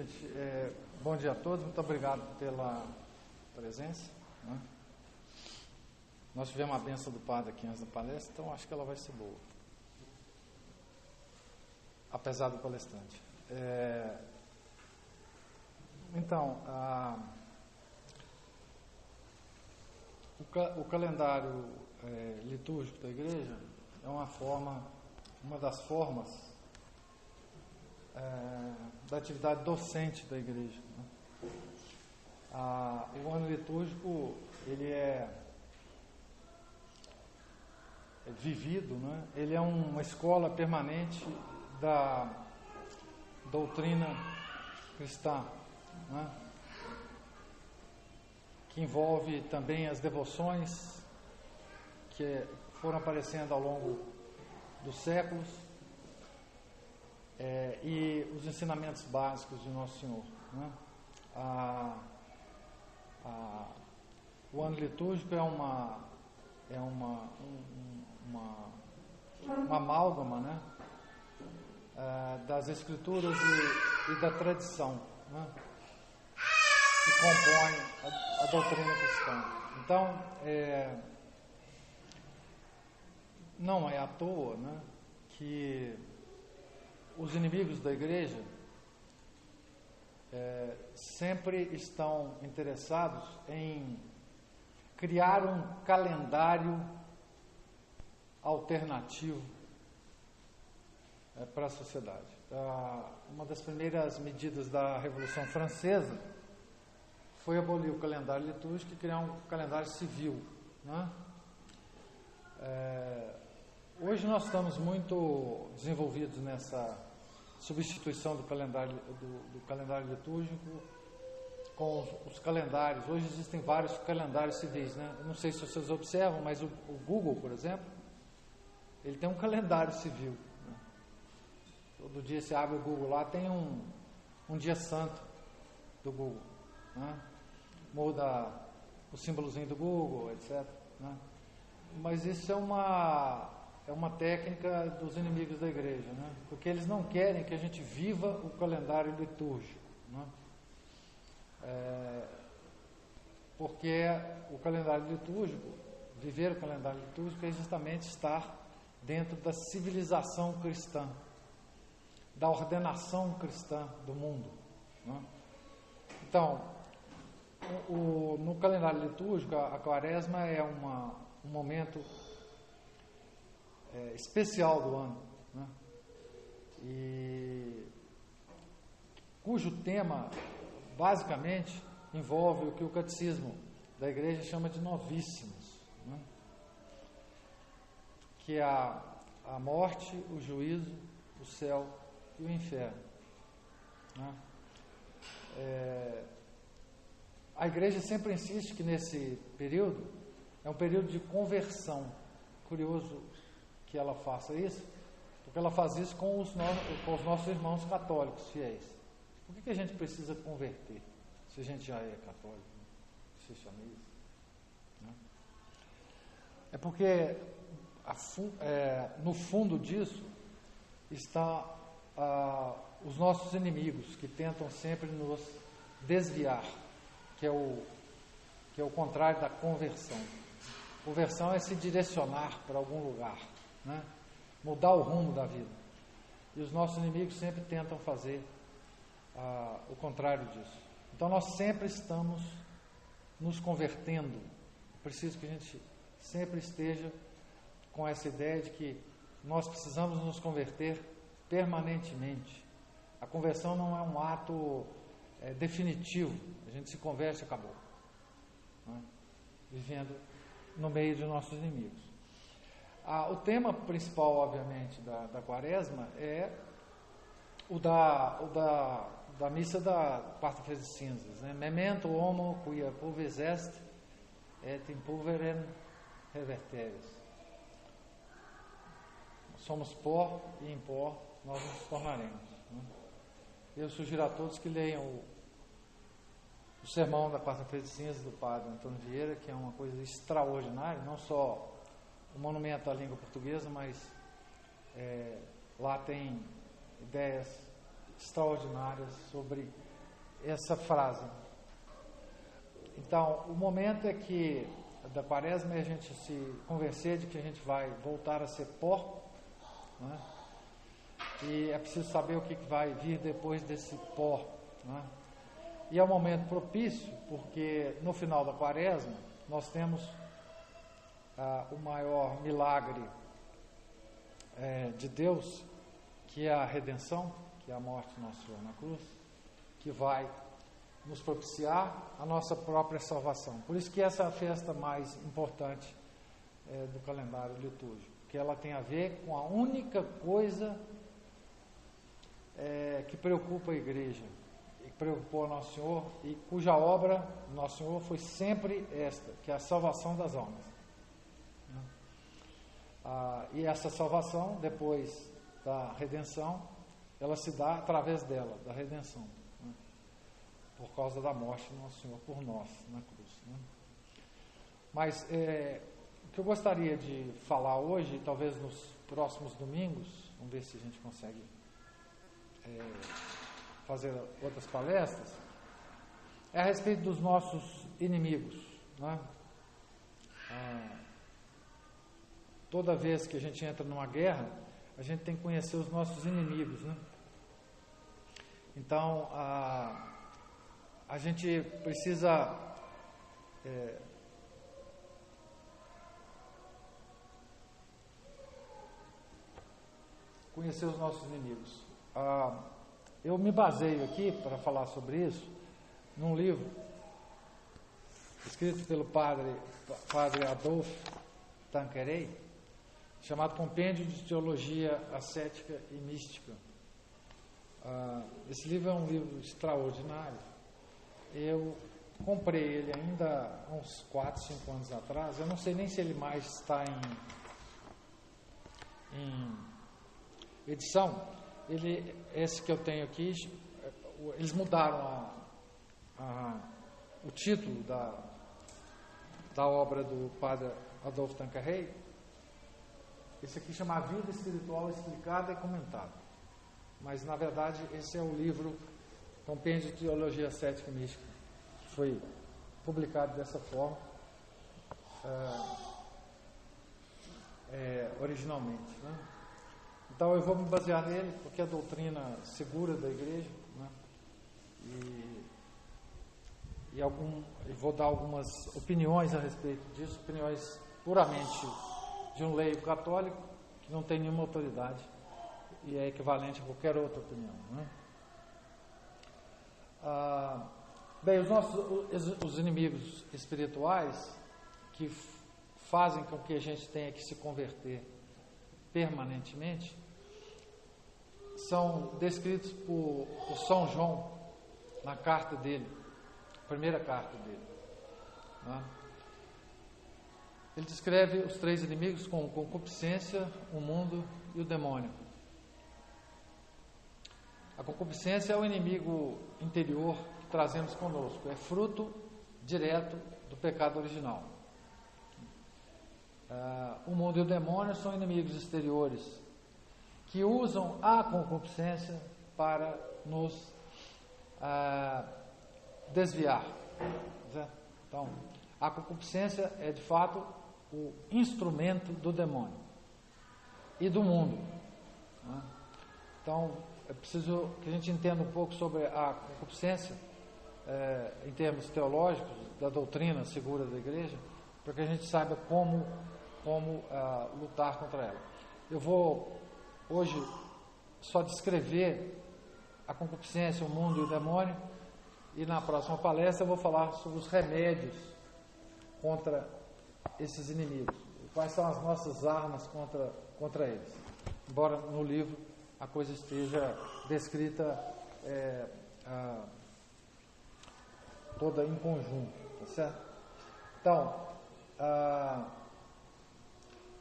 gente. Bom dia a todos, muito obrigado pela presença. Né? Nós tivemos a bênção do padre aqui antes da palestra, então acho que ela vai ser boa. Apesar do palestrante. Então, o calendário litúrgico da igreja é uma das formas da atividade docente da igreja. Né? O ano litúrgico ele é vivido, né? Ele é uma escola permanente da doutrina cristã, né? Que envolve também as devoções que foram aparecendo ao longo dos séculos e os ensinamentos básicos de Nosso Senhor. Né? O ano litúrgico é uma amálgama, né? Das escrituras e da tradição, né? Que compõe a doutrina cristã. Então, não é à toa, né, que os inimigos da igreja sempre estão interessados em criar um calendário alternativo para a sociedade. Uma das primeiras medidas da Revolução Francesa foi abolir o calendário litúrgico e criar um calendário civil. Né? Hoje nós estamos muito desenvolvidos nessa substituição do calendário litúrgico com os calendários. Hoje existem vários calendários civis. Né? Eu não sei se vocês observam, mas o Google, por exemplo, ele tem um calendário civil. Né? Todo dia você abre o Google lá, tem um dia santo do Google. Né? Muda o símbolozinho do Google, etc. Né? Mas isso é uma técnica dos inimigos da igreja, né? Porque eles não querem que a gente viva o calendário litúrgico. Né? Porque o calendário litúrgico, viver o calendário litúrgico é justamente estar dentro da civilização cristã, da ordenação cristã do mundo. Né? Então, no calendário litúrgico, a quaresma é um momento especial do ano, né? E cujo tema, basicamente, envolve o que o catecismo da igreja chama de novíssimos, né? Que é a morte, o juízo, o céu e o inferno. Né? A igreja sempre insiste que nesse período é um período de conversão. Curioso que ela faça isso, porque ela faz isso com os nossos irmãos católicos fiéis. Por que a gente precisa converter, se a gente já é católico, se chama isso? Né? É porque no fundo disso está os nossos inimigos, que tentam sempre nos desviar, que é o contrário da conversão. Conversão é se direcionar para algum lugar, né? Mudar o rumo da vida. E os nossos inimigos sempre tentam fazer o contrário disso. Então nós sempre estamos nos convertendo. É preciso que a gente sempre esteja com essa ideia de que nós precisamos nos converter permanentemente. A conversão não é um ato definitivo. A gente se converte e acabou. Né? Vivendo no meio de nossos inimigos. O tema principal, obviamente, da quaresma é o da missa da quarta-feira de cinzas, né? Memento homo quia pulvis est et in pulverem reverteris. Somos pó e em pó nós nos tornaremos. Né? Eu sugiro a todos que leiam o sermão da quarta-feira de cinzas do padre Antônio Vieira, que é uma coisa extraordinária, não só o monumento à língua portuguesa, mas lá tem ideias extraordinárias sobre essa frase. Então, o momento é que da quaresma é a gente se convencer de que a gente vai voltar a ser pó, né? E é preciso saber o que vai vir depois desse pó, né? E é um momento propício, porque no final da quaresma nós temos o maior milagre de Deus, que é a redenção, que é a morte do nosso Senhor na cruz, que vai nos propiciar a nossa própria salvação. Por isso que essa é a festa mais importante do calendário litúrgico, que ela tem a ver com a única coisa que preocupa a igreja, e que preocupou a Nosso Senhor, e cuja obra do Nosso Senhor foi sempre esta, que é a salvação das almas. E essa salvação, depois da redenção, ela se dá através dela, da redenção, né? Por causa da morte do Nosso Senhor por nós na cruz, né? Mas o que eu gostaria de falar hoje, talvez nos próximos domingos, vamos ver se a gente consegue fazer outras palestras, é a respeito dos nossos inimigos, né? Toda vez que a gente entra numa guerra, a gente tem que conhecer os nossos inimigos, né? Então, a gente precisa conhecer os nossos inimigos. Eu me baseio aqui, para falar sobre isso, num livro escrito pelo padre Adolf Tanqueray, chamado Compêndio de Teologia Ascética e Mística. Esse livro é um livro extraordinário. Eu comprei ele ainda há uns 4, 5 anos atrás. Eu não sei nem se ele mais está em edição. Esse que eu tenho aqui, eles mudaram o título da obra do padre Adolf Tanqueray. Esse aqui chama A Vida Espiritual Explicada e Comentada. Mas, na verdade, esse é o livro Compêndio de Teologia Ascética e Mística, que foi publicado dessa forma originalmente, né? Então, eu vou me basear nele, porque é a doutrina segura da igreja, né? E vou dar algumas opiniões a respeito disso, opiniões puramente de um leigo católico, que não tem nenhuma autoridade e é equivalente a qualquer outra opinião, né? Bem, os inimigos espirituais que fazem com que a gente tenha que se converter permanentemente são descritos por São João na carta dele, primeira carta dele, né? Ele descreve os 3 inimigos como concupiscência, o mundo e o demônio. A concupiscência é o inimigo interior que trazemos conosco, é fruto direto do pecado original. O mundo e o demônio são inimigos exteriores que usam a concupiscência para nos desviar. Certo? Então, a concupiscência é de fato o instrumento do demônio e do mundo, né? Então, é preciso que a gente entenda um pouco sobre a concupiscência em termos teológicos, da doutrina segura da igreja, para que a gente saiba como lutar contra ela. Eu vou hoje só descrever a concupiscência, o mundo e o demônio, e na próxima palestra eu vou falar sobre os remédios contra esses inimigos, quais são as nossas armas contra eles, embora no livro a coisa esteja descrita toda em conjunto, tá certo? Então,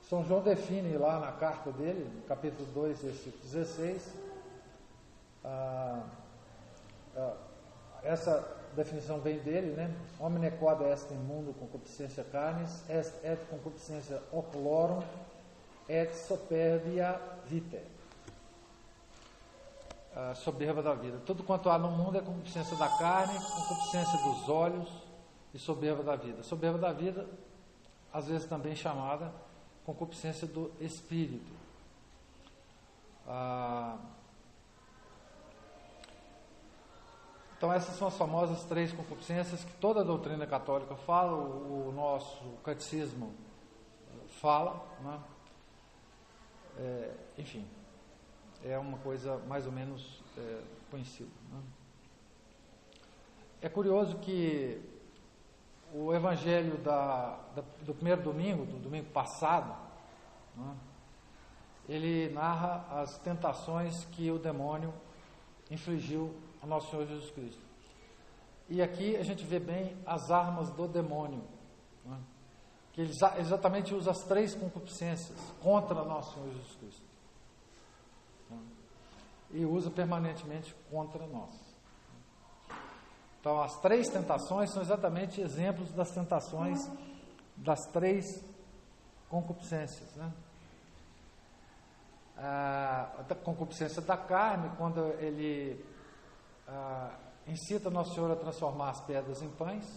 São João define lá na carta dele, no capítulo 2, versículo 16, essa definição vem dele, né? Homine quod est in mundo concupiscentia carnis, est et concupiscentia oculorum, et superbia vitae. soberba da vida. Tudo quanto há no mundo é concupiscência da carne, concupiscência dos olhos e soberba da vida. Soberba da vida, às vezes também chamada concupiscência do espírito. Então essas são as famosas 3 concupiscências que toda a doutrina católica fala, o nosso catecismo fala, né? Enfim, é uma coisa mais ou menos conhecida, né? É curioso que o evangelho do primeiro domingo, do domingo passado, né, ele narra as tentações que o demônio infligiu ao nosso Senhor Jesus Cristo. E aqui a gente vê bem as armas do demônio, né, que ele exatamente usa as 3 concupiscências contra nosso Senhor Jesus Cristo, né, e usa permanentemente contra nós. Então, as 3 tentações são exatamente exemplos das tentações das 3 concupiscências, né? A concupiscência da carne, quando ele incita Nosso Senhor a transformar as pedras em pães.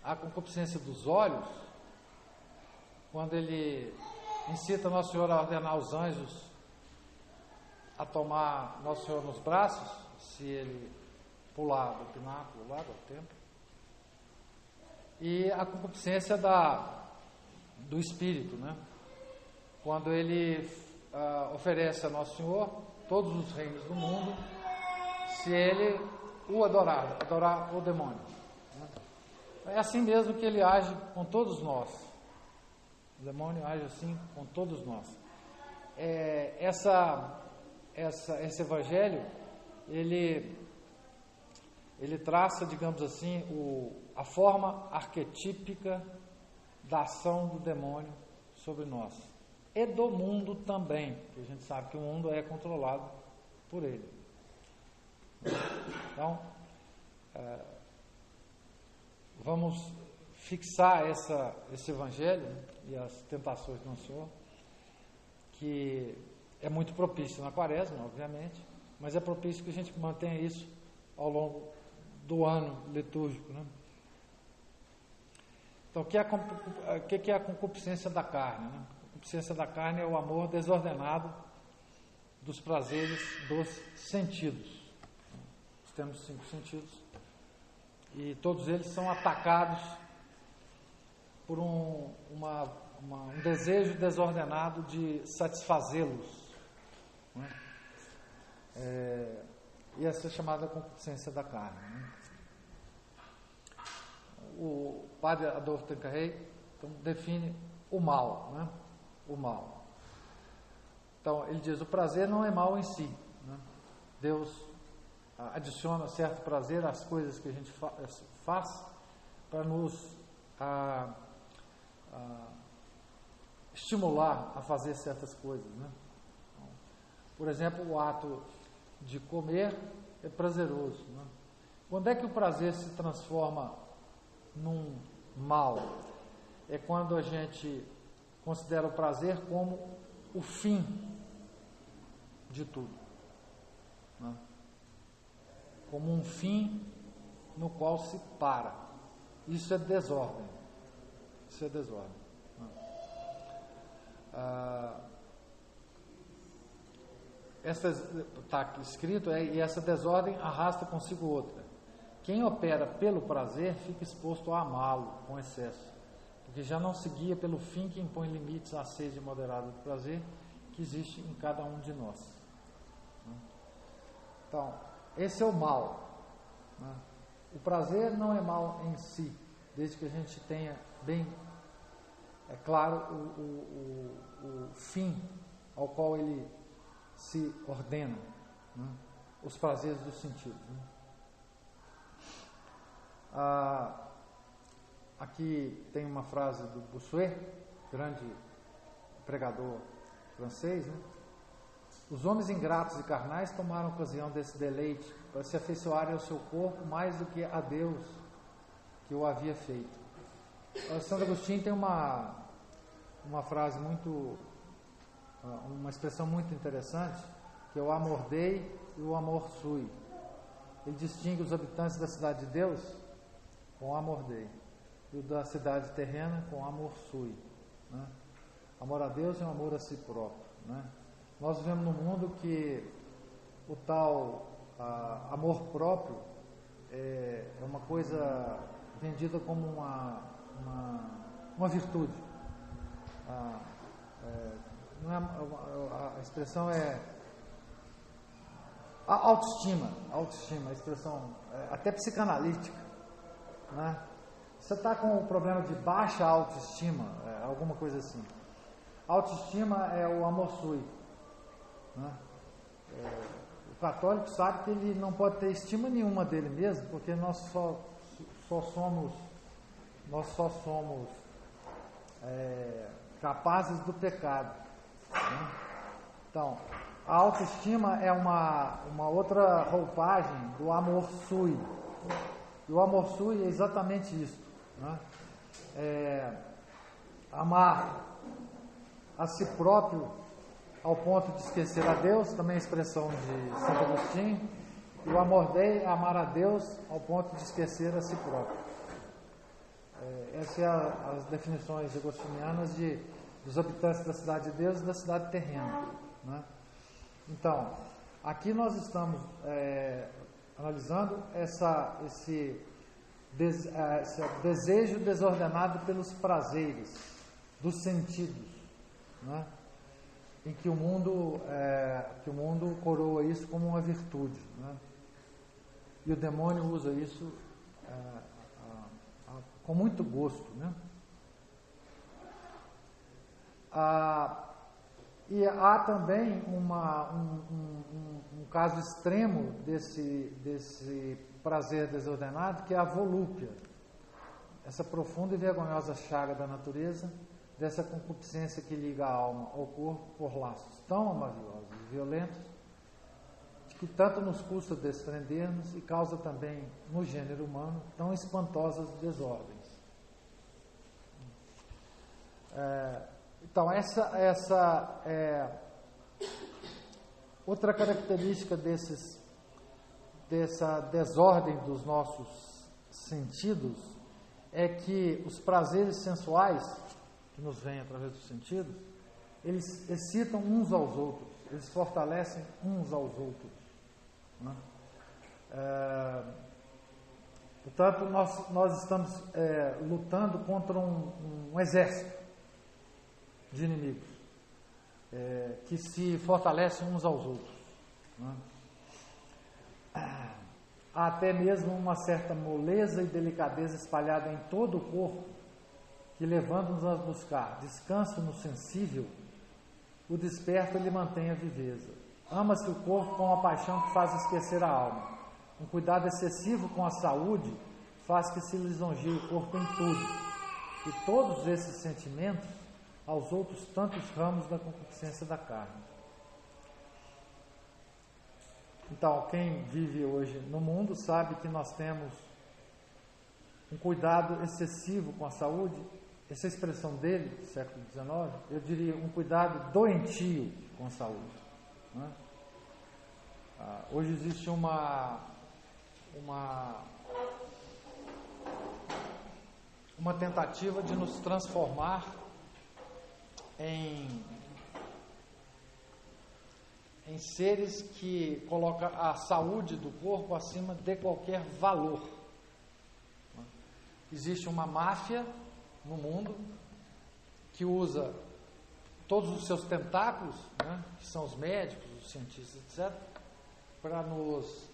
A concupiscência dos olhos, quando ele incita Nosso Senhor a ordenar aos anjos a tomar Nosso Senhor nos braços, se ele pular do pináculo lá do templo. E a concupiscência do espírito, né? Quando ele oferece a Nosso Senhor todos os reinos do mundo, se ele o adorar o demônio, né? É assim mesmo que ele age com todos nós. O demônio age assim com todos nós. Esse evangelho, ele traça, digamos assim, a forma arquetípica da ação do demônio sobre nós. E do mundo também, porque a gente sabe que o mundo é controlado por ele. Então, vamos fixar esse evangelho e as tentações do Nosso Senhor, que é muito propício na quaresma, obviamente, mas é propício que a gente mantenha isso ao longo do ano litúrgico, né? Então, o que é a concupiscência da carne, né? A concupiscência da carne é o amor desordenado dos prazeres dos sentidos. Nós temos 5 sentidos e todos eles são atacados por um desejo desordenado de satisfazê-los, né? E essa é chamada concupiscência da carne, né? O padre Adolfo Tanqueray define o mal, né? O mal. Então, ele diz: o prazer não é mal em si, né? Deus adiciona certo prazer às coisas que a gente faz para nos estimular a fazer certas coisas, né? Então, por exemplo, o ato de comer é prazeroso, né? Quando é que o prazer se transforma num mal? É quando a gente considera o prazer como o fim de tudo, né? Como um fim no qual se para. Isso é desordem. Isso é desordem, né? Está escrito, e essa desordem arrasta consigo outra. Quem opera pelo prazer fica exposto a amá-lo com excesso, porque já não se guia pelo fim que impõe limites à sede moderada do prazer que existe em cada um de nós, né? Então, esse é o mal, né? O prazer não é mal em si, desde que a gente tenha bem claro o fim ao qual ele se ordena, né? Os prazeres dos sentidos, né? Aqui tem uma frase do Bossuet, grande pregador francês, né? Os homens ingratos e carnais tomaram ocasião desse deleite para se afeiçoarem ao seu corpo mais do que a Deus que o havia feito. Santo Agostinho tem uma frase muito uma expressão muito interessante, que é o amor dei e o amor sui. Ele distingue os habitantes da cidade de Deus com amor dei, e o da cidade terrena com amor sui. Né? Amor a Deus e um amor a si próprio. Né? Nós vivemos num mundo que o tal amor próprio é uma coisa vendida como uma virtude. Não é, a expressão é a autoestima, a expressão até psicanalítica. Né? Você está com o problema de baixa autoestima, alguma coisa assim. Autoestima é o amor sui. Né? O católico sabe que ele não pode ter estima nenhuma dele mesmo, porque nós só somos capazes do pecado. Né? Então, a autoestima é uma outra roupagem do amor sui. E o amor sui é exatamente isso. Né? Amar a si próprio ao ponto de esquecer a Deus, também é a expressão de Santo Agostinho. E o amor dei é amar a Deus ao ponto de esquecer a si próprio. Essas são as definições agostinianas dos habitantes da cidade de Deus e da cidade terrena. Né? Então, aqui nós estamos analisando esse desejo desordenado pelos prazeres dos sentidos, né? Em que o mundo coroa isso como uma virtude, né? E o demônio usa isso com muito gosto, né? E há também um caso extremo desse prazer desordenado, que é a volúpia, essa profunda e vergonhosa chaga da natureza, dessa concupiscência que liga a alma ao corpo por laços tão maravilhosos e violentos, de que tanto nos custa desprendermos e causa também no gênero humano tão espantosas desordens. Então, essa é outra característica dessa desordem dos nossos sentidos, é que os prazeres sensuais que nos vêm através dos sentidos, eles excitam uns aos outros, eles fortalecem uns aos outros. Né? Portanto, nós estamos lutando contra um exército de inimigos que se fortalecem uns aos outros. Né? Há até mesmo uma certa moleza e delicadeza espalhada em todo o corpo, que, levando-nos a buscar descanso no sensível, o desperta lhe mantém a viveza. Ama-se o corpo com a paixão que faz esquecer a alma. Um cuidado excessivo com a saúde faz que se lisonjeie o corpo em tudo. E todos esses sentimentos aos outros tantos ramos da concupiscência da carne. Então, quem vive hoje no mundo sabe que nós temos um cuidado excessivo com a saúde. Essa expressão dele, do século XIX, eu diria um cuidado doentio com a saúde. Né? Hoje existe uma tentativa de nos transformar em seres que colocam a saúde do corpo acima de qualquer valor. Existe uma máfia no mundo que usa todos os seus tentáculos, né, que são os médicos, os cientistas, etc., para nos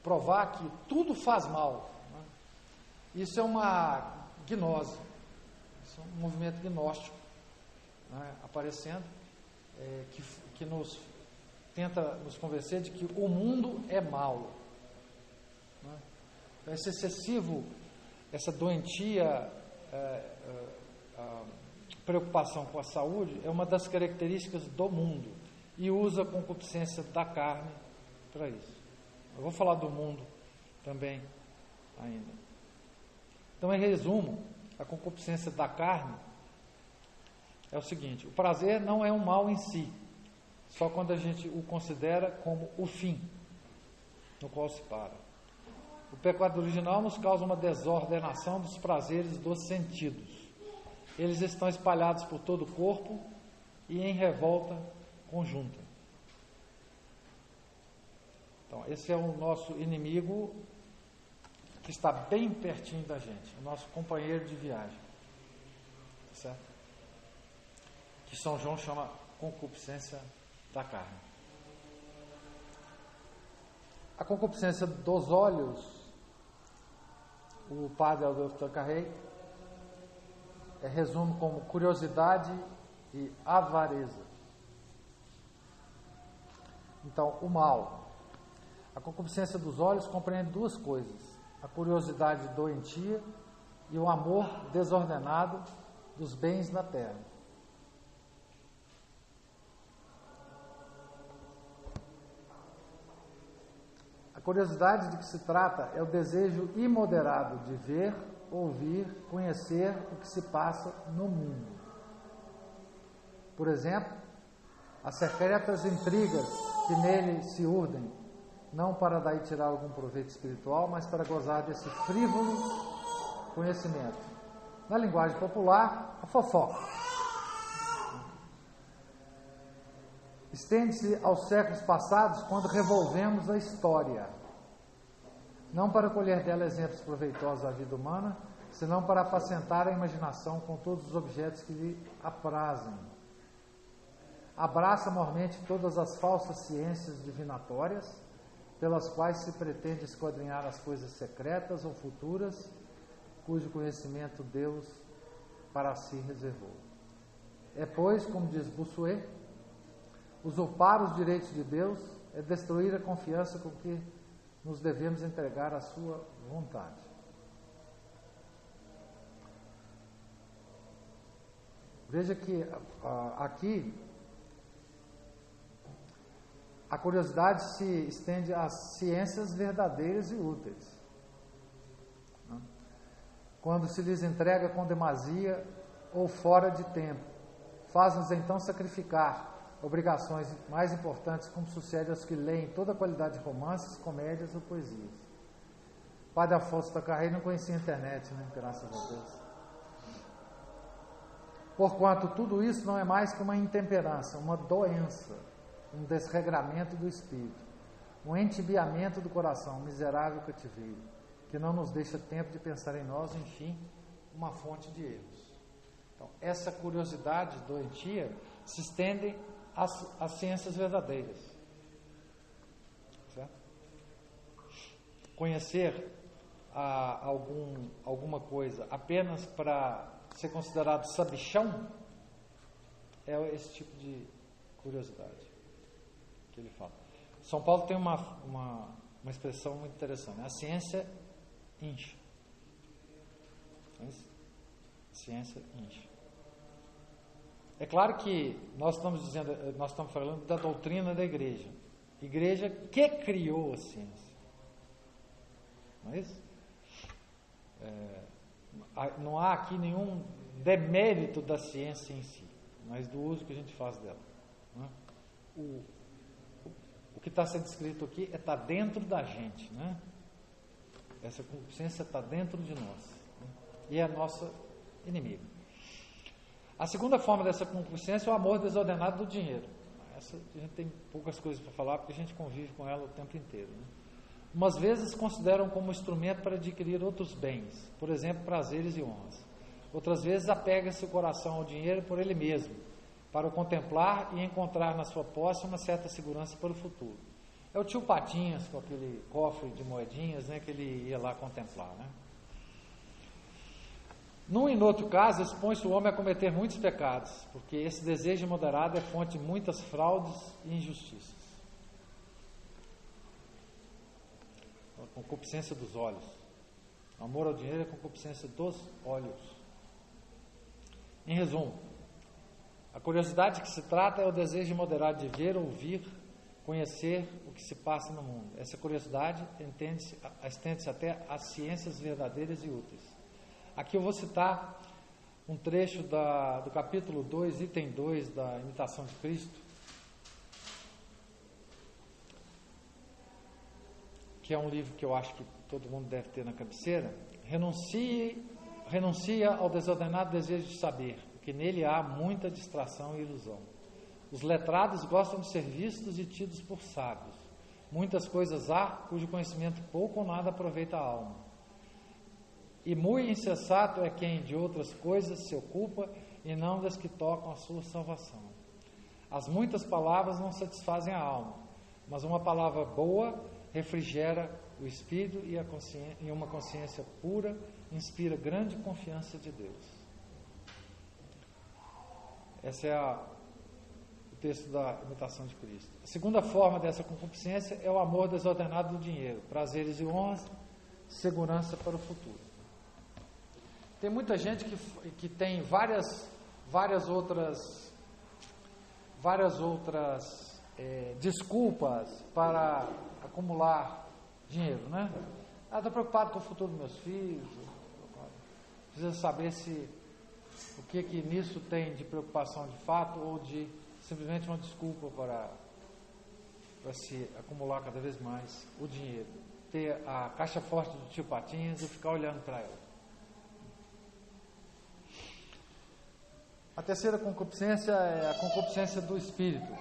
provar que tudo faz mal. Né? Isso é uma gnose, isso é um movimento gnóstico, né, aparecendo, que nos tenta nos convencer de que o mundo é mau. Né? Esse excessivo, essa doentia preocupação com a saúde é uma das características do mundo e usa a concupiscência da carne para isso. Eu vou falar do mundo também ainda. Então, em resumo, a concupiscência da carne é o seguinte: o prazer não é um mal em si, só quando a gente o considera como o fim no qual se para. O pecado original nos causa uma desordenação dos prazeres dos sentidos. Eles estão espalhados por todo o corpo e em revolta conjunta. Então, esse é o nosso inimigo que está bem pertinho da gente, o nosso companheiro de viagem, certo? Que São João chama concupiscência da carne. A concupiscência dos olhos, o padre Adolfo Tanqueray resume como curiosidade e avareza. Então, o mal. A concupiscência dos olhos compreende duas coisas: a curiosidade doentia e o amor desordenado dos bens da terra. A curiosidade de que se trata é o desejo imoderado de ver, ouvir, conhecer o que se passa no mundo. Por exemplo, as secretas intrigas que nele se urdem, não para daí tirar algum proveito espiritual, mas para gozar desse frívolo conhecimento. Na linguagem popular, a fofoca. Estende-se aos séculos passados, quando revolvemos a história, não para colher dela exemplos proveitosos da vida humana, senão para apacentar a imaginação com todos os objetos que lhe aprazem. Abraça mormente todas as falsas ciências divinatórias, pelas quais se pretende esquadrinhar as coisas secretas ou futuras, cujo conhecimento Deus para si reservou. É, pois, como diz Bossuet, usurpar os direitos de Deus é destruir a confiança com que nos devemos entregar à sua vontade. Veja que aqui a curiosidade se estende às ciências verdadeiras e úteis. Quando se lhes entrega com demasia ou fora de tempo, faz-nos então sacrificar obrigações mais importantes, como sucede aos que leem toda a qualidade de romances, comédias ou poesias. Padre Afonso Tanqueray não conhecia a internet, né? Graças a Deus. Porquanto tudo isso não é mais que uma intemperança, uma doença, um desregramento do espírito, um entibiamento do coração, um miserável cativeiro, que não nos deixa tempo de pensar em nós, enfim, uma fonte de erros. Então, essa curiosidade doentia se estende às ciências verdadeiras. Certo? Conhecer alguma coisa apenas para ser considerado sabichão é esse tipo de curiosidade que ele fala. São Paulo tem uma expressão muito interessante, né? A ciência incha. A ciência incha. É claro que nós estamos falando da doutrina da igreja. Igreja que criou a ciência. Não é isso? Não há aqui nenhum demérito da ciência em si, mas do uso que a gente faz dela. Né? O que está sendo escrito aqui está dentro da gente, né? Essa consciência está dentro de nós, né? E é a nossa inimiga. A segunda forma dessa concupiscência é o amor desordenado do dinheiro. Essa a gente tem poucas coisas para falar, porque a gente convive com ela o tempo inteiro, né? Umas vezes consideram como instrumento para adquirir outros bens, por exemplo, prazeres e honras. Outras vezes apega-se o coração ao dinheiro por ele mesmo, para o contemplar e encontrar na sua posse uma certa segurança para o futuro. É o tio Patinhas com aquele cofre de moedinhas, né, que ele ia lá contemplar, né? Num e no outro caso, expõe-se o homem a cometer muitos pecados, porque esse desejo imoderado é fonte de muitas fraudes e injustiças. A concupiscência dos olhos. O amor ao dinheiro é a concupiscência dos olhos. Em resumo, a curiosidade que se trata é o desejo imoderado de ver, ouvir, conhecer o que se passa no mundo. Essa curiosidade estende-se até às ciências verdadeiras e úteis. Aqui eu vou citar um trecho do capítulo 2, item 2 da Imitação de Cristo, que é um livro que eu acho que todo mundo deve ter na cabeceira. Renuncia ao desordenado desejo de saber, porque nele há muita distração e ilusão. Os letrados gostam de ser vistos e tidos por sábios. Muitas coisas há cujo conhecimento pouco ou nada aproveita a alma. E muito insensato é quem de outras coisas se ocupa e não das que tocam a sua salvação. As muitas palavras não satisfazem a alma, mas uma palavra boa refrigera o espírito e uma consciência pura inspira grande confiança de Deus. Esse é o texto da Imitação de Cristo. A segunda forma dessa concupiscência é o amor desordenado do dinheiro, prazeres e honras, segurança para o futuro. Tem muita gente que tem várias outras desculpas para acumular dinheiro, né? Estou preocupado com o futuro dos meus filhos, precisa saber o que nisso tem de preocupação de fato ou de simplesmente uma desculpa para se acumular cada vez mais o dinheiro, ter a caixa forte do tio Patinhas e ficar olhando para ela. A terceira concupiscência é a concupiscência do espírito,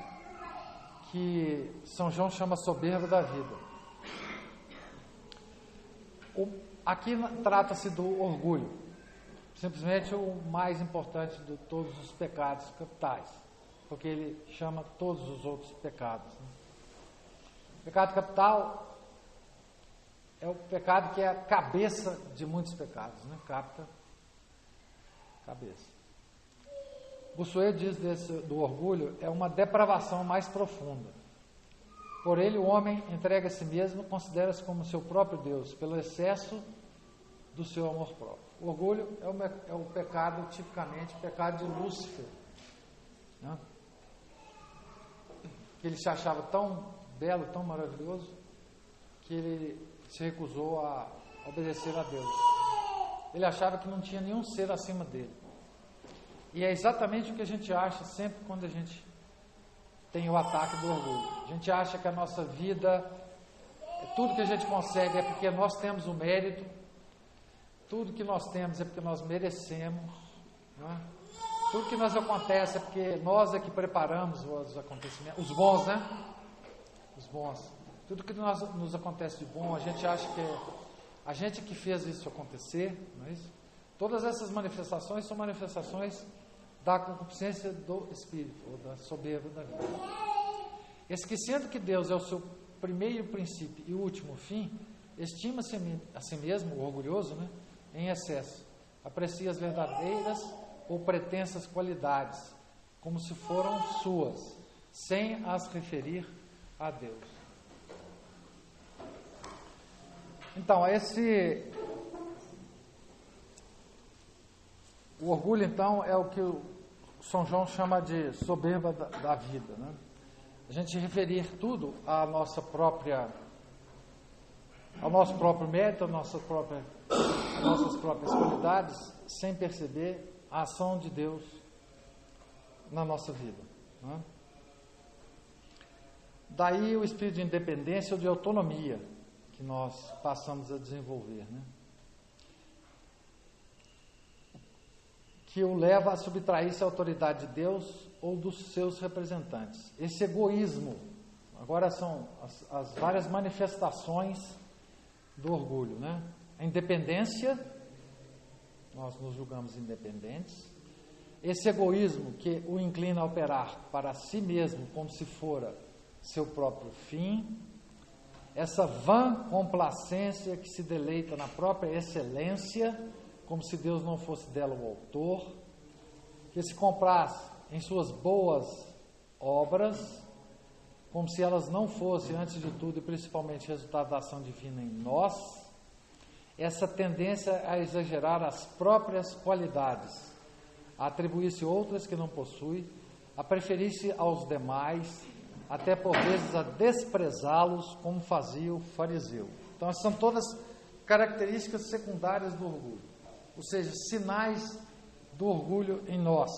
que São João chama soberba da vida. Aqui trata-se do orgulho, simplesmente o mais importante de todos os pecados capitais, porque ele chama todos os outros pecados. O pecado capital é o pecado que é a cabeça de muitos pecados, né? Capta, cabeça. Bossuet diz do orgulho, é uma depravação mais profunda. Por ele, o homem entrega a si mesmo, considera-se como seu próprio Deus, pelo excesso do seu amor próprio. O orgulho é o pecado, tipicamente, o pecado de Lúcifer, né? Que ele se achava tão belo, tão maravilhoso, que ele se recusou a obedecer a Deus. Ele achava que não tinha nenhum ser acima dele. E é exatamente o que a gente acha sempre quando a gente tem o ataque do orgulho. A gente acha que a nossa vida, tudo que a gente consegue é porque nós temos o mérito, tudo que nós temos é porque nós merecemos, né? Tudo que nos acontece é porque nós é que preparamos os acontecimentos, os bons, né? Os bons. Tudo que nos acontece de bom, a gente acha que é a gente que fez isso acontecer, não é isso? Todas essas manifestações são manifestações da concupiscência do espírito, ou da soberba da vida. Esquecendo que Deus é o seu primeiro princípio e último fim, estima-se a si mesmo, o orgulhoso, né, em excesso. Aprecia as verdadeiras ou pretensas qualidades, como se foram suas, sem as referir a Deus. Então, o orgulho, então, é o que o São João chama de soberba da vida, né? A gente referir tudo ao nosso próprio mérito, às nossas próprias qualidades, sem perceber a ação de Deus na nossa vida, né? Daí o espírito de independência ou de autonomia que nós passamos a desenvolver, né? Que o leva a subtrair-se à autoridade de Deus ou dos seus representantes. Esse egoísmo, agora são as várias manifestações do orgulho, né? A independência, nós nos julgamos independentes. Esse egoísmo que o inclina a operar para si mesmo como se fora seu próprio fim. Essa vã complacência que se deleita na própria excelência, como se Deus não fosse dela o autor, que se compraz em suas boas obras, como se elas não fossem, antes de tudo, e principalmente, resultado da ação divina em nós, essa tendência a exagerar as próprias qualidades, a atribuir-se outras que não possui, a preferir-se aos demais, até por vezes a desprezá-los, como fazia o fariseu. Então, essas são todas características secundárias do orgulho. Ou seja, sinais do orgulho em nós.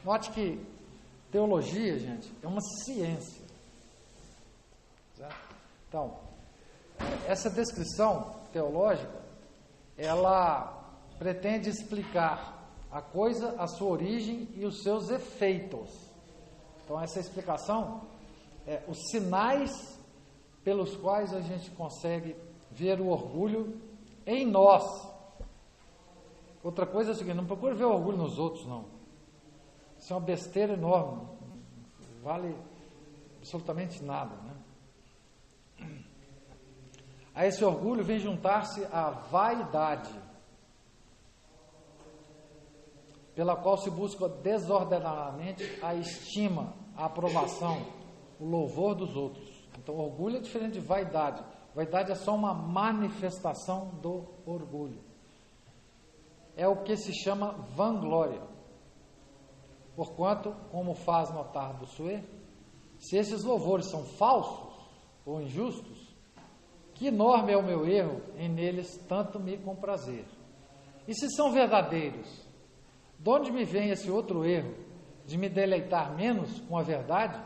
Note que teologia, gente, é uma ciência. Certo? Então, essa descrição teológica, ela pretende explicar a coisa, a sua origem e os seus efeitos. Então, essa explicação é os sinais pelos quais a gente consegue ver o orgulho em nós. Outra coisa é o seguinte, não procure ver o orgulho nos outros, não. Isso é uma besteira enorme, não vale absolutamente nada, né? A esse orgulho vem juntar-se a vaidade, pela qual se busca desordenadamente a estima, a aprovação, o louvor dos outros. Então, orgulho é diferente de vaidade. Vaidade é só uma manifestação do orgulho. É o que se chama vanglória. Porquanto, como faz notar Bossuet, se esses louvores são falsos ou injustos, que enorme é o meu erro em neles tanto me comprazer. E se são verdadeiros, de onde me vem esse outro erro de me deleitar menos com a verdade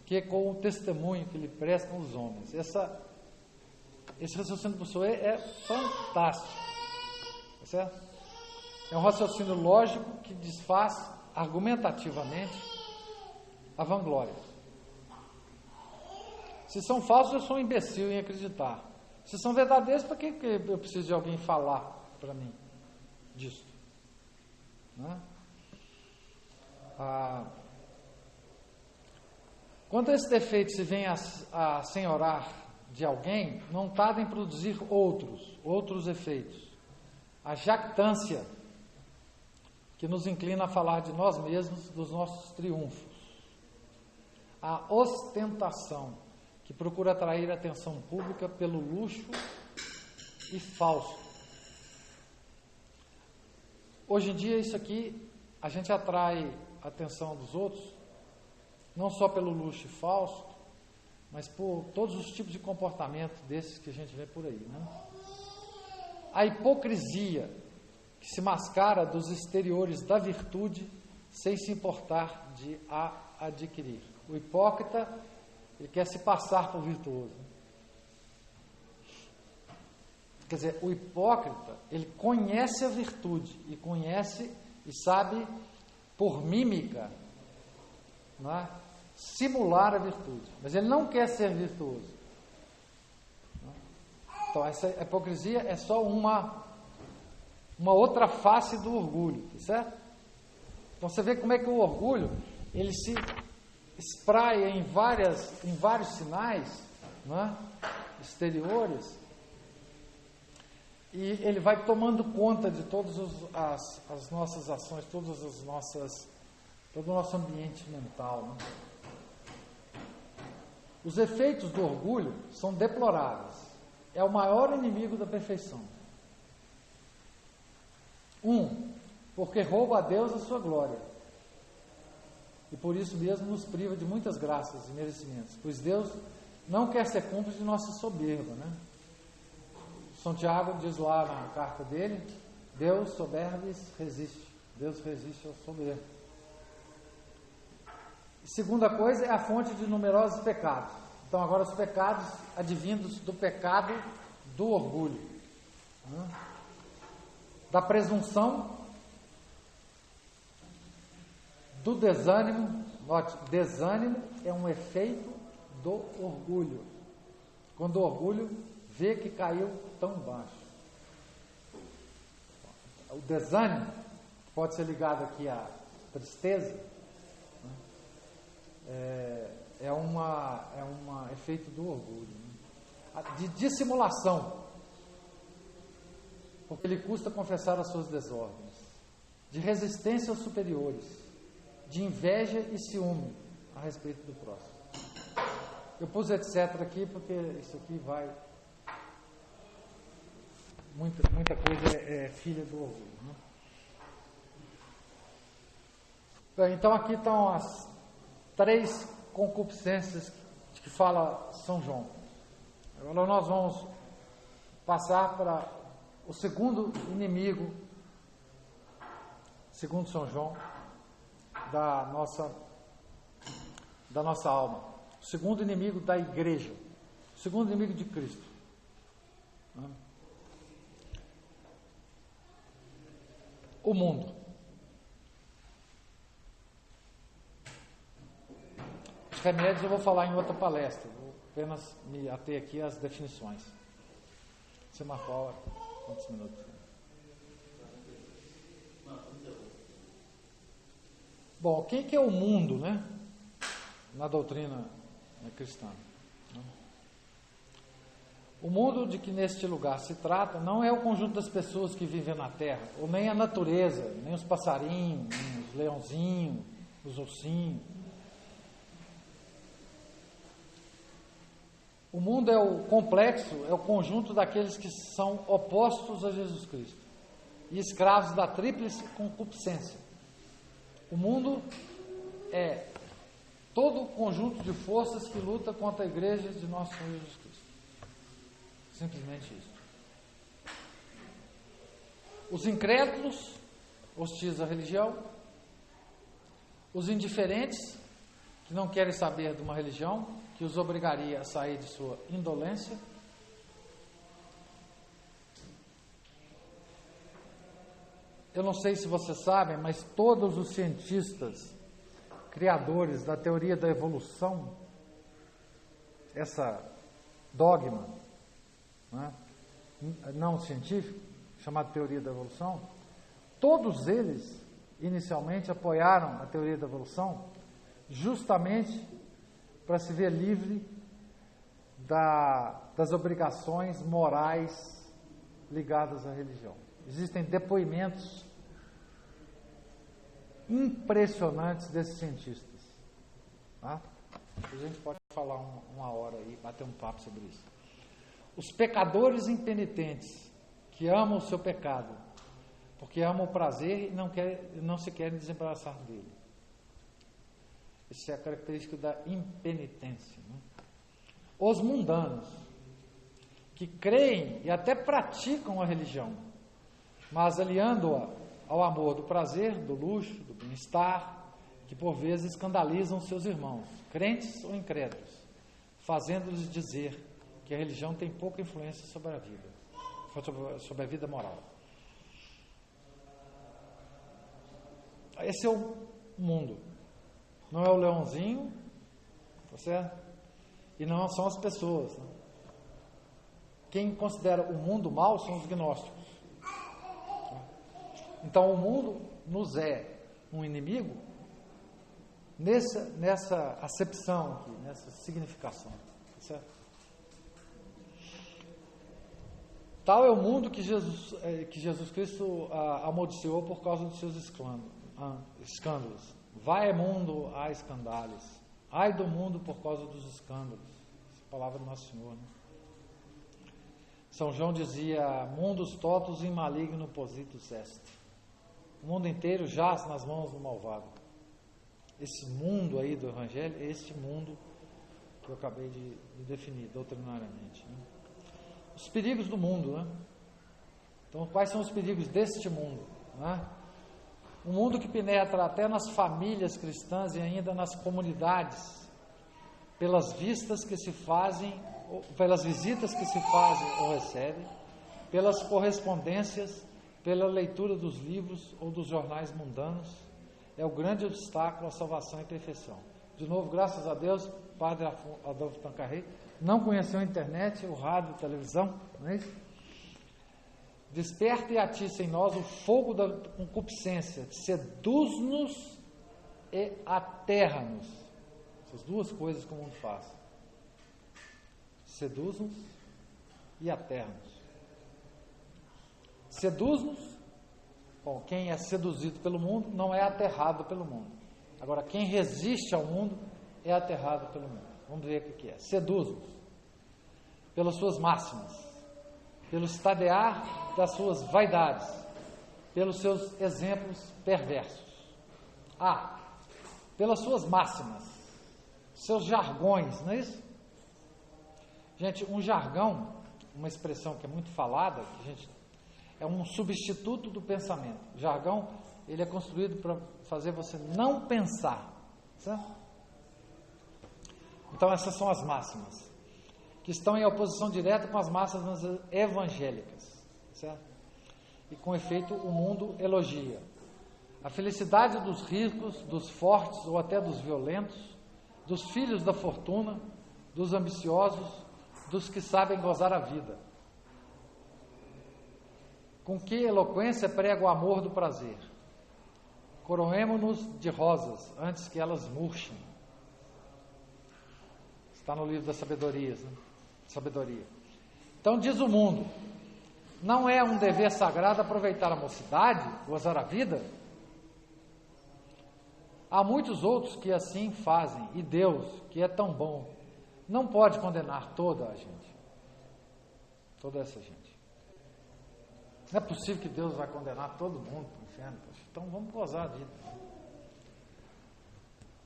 que com o testemunho que lhe prestam os homens? Esse raciocínio do Bossuet é fantástico, tá certo? É um raciocínio lógico que desfaz argumentativamente a vanglória. Se são falsos, eu sou um imbecil em acreditar. Se são verdadeiros, para que eu preciso de alguém falar para mim disso? Né? Quando esse defeito se vem a senhorar de alguém, não tarda em produzir outros efeitos. A jactância, que nos inclina a falar de nós mesmos, dos nossos triunfos. A ostentação, que procura atrair a atenção pública pelo luxo e falso. Hoje em dia, isso aqui, a gente atrai a atenção dos outros, não só pelo luxo e falso, mas por todos os tipos de comportamento desses que a gente vê por aí, né? A hipocrisia, que se mascara dos exteriores da virtude, sem se importar de a adquirir. O hipócrita, ele quer se passar por virtuoso. Quer dizer, o hipócrita, ele conhece a virtude, e conhece e sabe, por mímica, não é? Simular a virtude, mas ele não quer ser virtuoso. Então, essa hipocrisia é só uma outra face do orgulho, certo? Então, você vê como é que o orgulho, ele se espraia em vários sinais, não é? Exteriores, e ele vai tomando conta de todas as nossas ações, todo o nosso ambiente mental, né? Os efeitos do orgulho são deploráveis. É o maior inimigo da perfeição. Porque rouba a Deus a sua glória. E por isso mesmo nos priva de muitas graças e merecimentos. Pois Deus não quer ser cúmplice de nossa soberba, né? São Tiago diz lá na carta dele, Deus soberbes resiste. Deus resiste ao soberbo. Segunda coisa é a fonte de numerosos pecados. Então, agora os pecados advindos do pecado do orgulho, né? Da presunção, do desânimo. Note, desânimo é um efeito do orgulho. Quando o orgulho vê que caiu tão baixo. O desânimo pode ser ligado aqui à tristeza, é um efeito do orgulho, né? De dissimulação, porque lhe custa confessar as suas desordens, de resistência aos superiores, de inveja e ciúme a respeito do próximo. Eu pus etc. aqui porque isso aqui vai... Muita coisa é filha do orgulho, né? Bem, então aqui estão as 3 concupiscências de que fala São João. Agora nós vamos passar para o segundo inimigo segundo São João, da nossa alma. O segundo inimigo da igreja. O segundo inimigo de Cristo. O mundo. Os remédios eu vou falar em outra palestra. Vou apenas me ater aqui às definições. Você marcou a hora? Quantos minutos? Bom, quem que é o mundo, né? Na doutrina cristã. O mundo de que neste lugar se trata não é o conjunto das pessoas que vivem na terra, ou nem a natureza, nem os passarinhos, nem os leãozinhos, os ursinhos. O mundo é o complexo, é o conjunto daqueles que são opostos a Jesus Cristo e escravos da tríplice concupiscência. O mundo é todo o conjunto de forças que luta contra a igreja de nosso Senhor Jesus Cristo. Simplesmente isso. Os incrédulos hostis à religião, os indiferentes que não querem saber de uma religião que os obrigaria a sair de sua indolência, eu não sei se vocês sabem, mas todos os cientistas criadores da teoria da evolução, essa dogma, né, não científico, chamado teoria da evolução, todos eles inicialmente apoiaram a teoria da evolução justamente para se ver livre das obrigações morais ligadas à religião. Existem depoimentos impressionantes desses cientistas. Tá? A gente pode falar uma hora aí, bater um papo sobre isso. Os pecadores impenitentes, que amam o seu pecado, porque amam o prazer e não se querem desembaraçar dele. Isso é a característica da impenitência. Né? Os mundanos, que creem e até praticam a religião, mas aliando-a ao amor do prazer, do luxo, do bem-estar, que por vezes escandalizam seus irmãos, crentes ou incrédulos, fazendo-lhes dizer que a religião tem pouca influência sobre a vida, sobre a vida moral. Esse é o mundo. Não é o leãozinho, tá certo? E não são as pessoas. Né? Quem considera o mundo mal são os gnósticos. Então o mundo nos é um inimigo nessa acepção aqui, nessa significação. Tá certo? Tal é o mundo que Jesus Cristo amaldiçoou por causa dos seus escândalos. Vai mundo a escândalos. Ai do mundo por causa dos escândalos. Essa palavra do Nosso Senhor. Né? São João dizia: mundos totus in maligno positus est. O mundo inteiro jaz nas mãos do malvado. Esse mundo aí do Evangelho é este mundo que eu acabei de definir doutrinariamente. Né? Os perigos do mundo, né? Então, quais são os perigos deste mundo? Né? Um mundo que penetra até nas famílias cristãs e ainda nas comunidades, pelas visitas que se fazem ou recebem, pelas correspondências, pela leitura dos livros ou dos jornais mundanos, é o grande obstáculo à salvação e perfeição. De novo, graças a Deus, o padre Adolfo Tancarrey não conheceu a internet, o rádio, a televisão, não é isso? Desperta e atiça em nós o fogo da concupiscência, seduz-nos e aterra-nos. Essas duas coisas que o mundo faz. Seduz-nos e aterra-nos. Seduz-nos, bom, quem é seduzido pelo mundo não é aterrado pelo mundo. Agora, quem resiste ao mundo é aterrado pelo mundo. Vamos ver o que é. Seduz-nos pelas suas máximas, pelo estadear das suas vaidades, pelos seus exemplos perversos. Pelas suas máximas, seus jargões, não é isso? Gente, um jargão, uma expressão que é muito falada, que é um substituto do pensamento. Jargão ele é construído para fazer você não pensar, certo? Então essas são as máximas, que estão em oposição direta com as máximas evangélicas, certo? E com efeito o mundo elogia a felicidade dos ricos, dos fortes ou até dos violentos, dos filhos da fortuna, dos ambiciosos, dos que sabem gozar a vida. Com que eloquência prega o amor do prazer. Coroemo-nos de rosas, antes que elas murchem. Está no livro das sabedorias, né? Sabedoria. Então diz o mundo, não é um dever sagrado aproveitar a mocidade, gozar a vida? Há muitos outros que assim fazem, e Deus, que é tão bom, não pode condenar toda a gente. Toda essa gente. Não é possível que Deus vai condenar todo mundo para o inferno. Então vamos gozar a vida.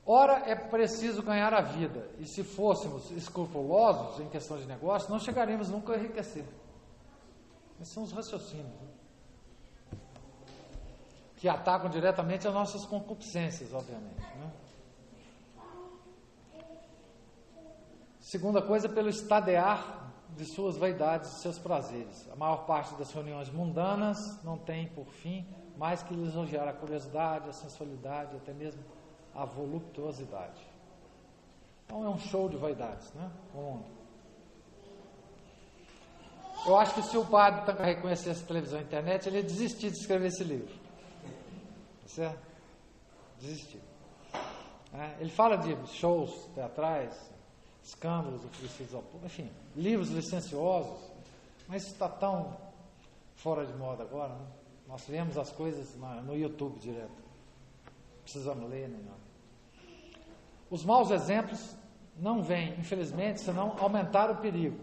Ora, é preciso ganhar a vida. E se fôssemos escrupulosos em questão de negócio, não chegaremos nunca a enriquecer. Esses são os raciocínios, né? Que atacam diretamente as nossas concupiscências, obviamente, né? Segunda coisa, pelo estadear de suas vaidades e seus prazeres. A maior parte das reuniões mundanas não tem, por fim, mais que lisonjear a curiosidade, a sensualidade, até mesmo a voluptuosidade. Então é um show de vaidades, né? O mundo. Eu acho que se o padre Tanqueray reconhecesse a televisão e a internet, ele ia desistir de escrever esse livro. Certo? Desistir. Ele fala de shows teatrais, escândalos oferecidos ao público, enfim, livros licenciosos, mas isso está tão fora de moda agora, né? Nós vemos as coisas no YouTube direto. Não precisamos ler nem nada. Os maus exemplos não vêm, infelizmente, senão aumentar o perigo.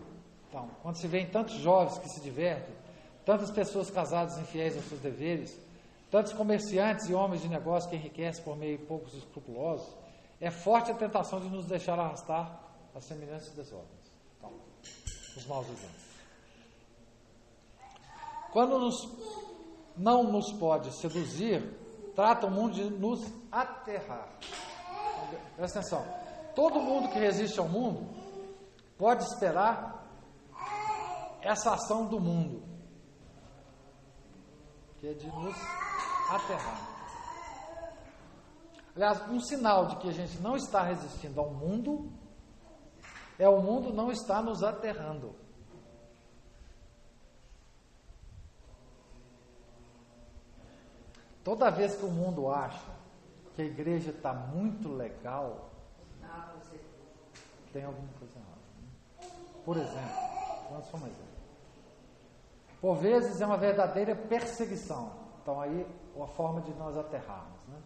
Então, quando se vê tantos jovens que se divertem, tantas pessoas casadas infiéis aos seus deveres, tantos comerciantes e homens de negócio que enriquecem por meio de poucos escrupulosos, é forte a tentação de nos deixar arrastar a semelhantes desordens. Então, os maus exemplos. Quando não nos pode seduzir, trata o mundo de nos aterrar. Presta atenção. Todo mundo que resiste ao mundo pode esperar essa ação do mundo, que é de nos aterrar. Aliás, um sinal de que a gente não está resistindo ao mundo é o mundo não estar nos aterrando. Toda vez que o mundo acha que a igreja está muito legal, tem alguma coisa errada. Por exemplo, vamos só mais exemplo. Por vezes é uma verdadeira perseguição. Então aí, uma forma de nós aterrarmos, né?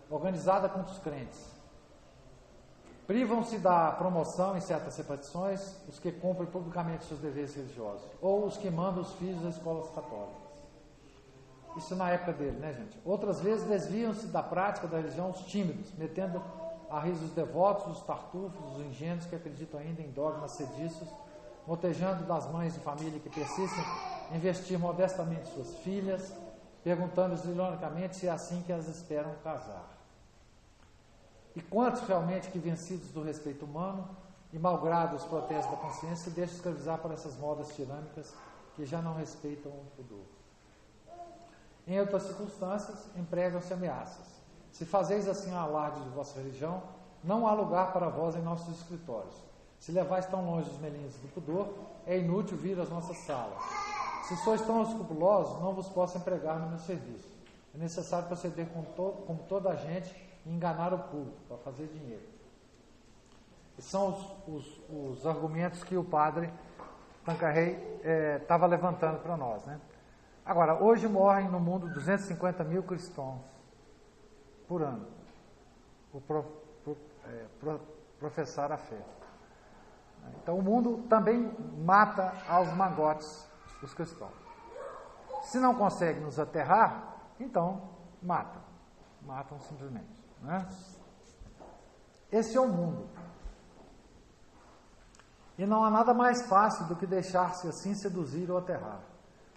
Organizada contra os crentes. Privam-se da promoção em certas repartições os que cumprem publicamente seus deveres religiosos, ou os que mandam os filhos às escolas católicas. Isso na época dele, né, gente? Outras vezes desviam-se da prática da religião os tímidos, metendo a riso os devotos, os tartufos, os ingênuos que acreditam ainda em dogmas sediços, motejando das mães de família que persistem em investir modestamente suas filhas, perguntando-lhes ironicamente se é assim que elas esperam casar. E quantos realmente que, vencidos do respeito humano e malgrado os protestos da consciência, se deixam escravizar por essas modas tirânicas que já não respeitam o pudor. Em outras circunstâncias, empregam-se ameaças. Se fazeis assim um alarde de vossa religião, não há lugar para vós em nossos escritórios. Se levais tão longe os melindres do pudor, é inútil vir às nossas salas. Se sois tão escrupulosos, não vos posso empregar no meu serviço. É necessário proceder como toda a gente e enganar o público para fazer dinheiro. Esses são os argumentos que o padre Tanqueray estava levantando para nós, né? Agora, hoje morrem no mundo 250 mil cristãos por ano por professar a fé. Então, o mundo também mata aos magotes os cristãos. Se não consegue nos aterrar, então matam simplesmente, né? Esse é o mundo. E não há nada mais fácil do que deixar-se assim seduzir ou aterrar.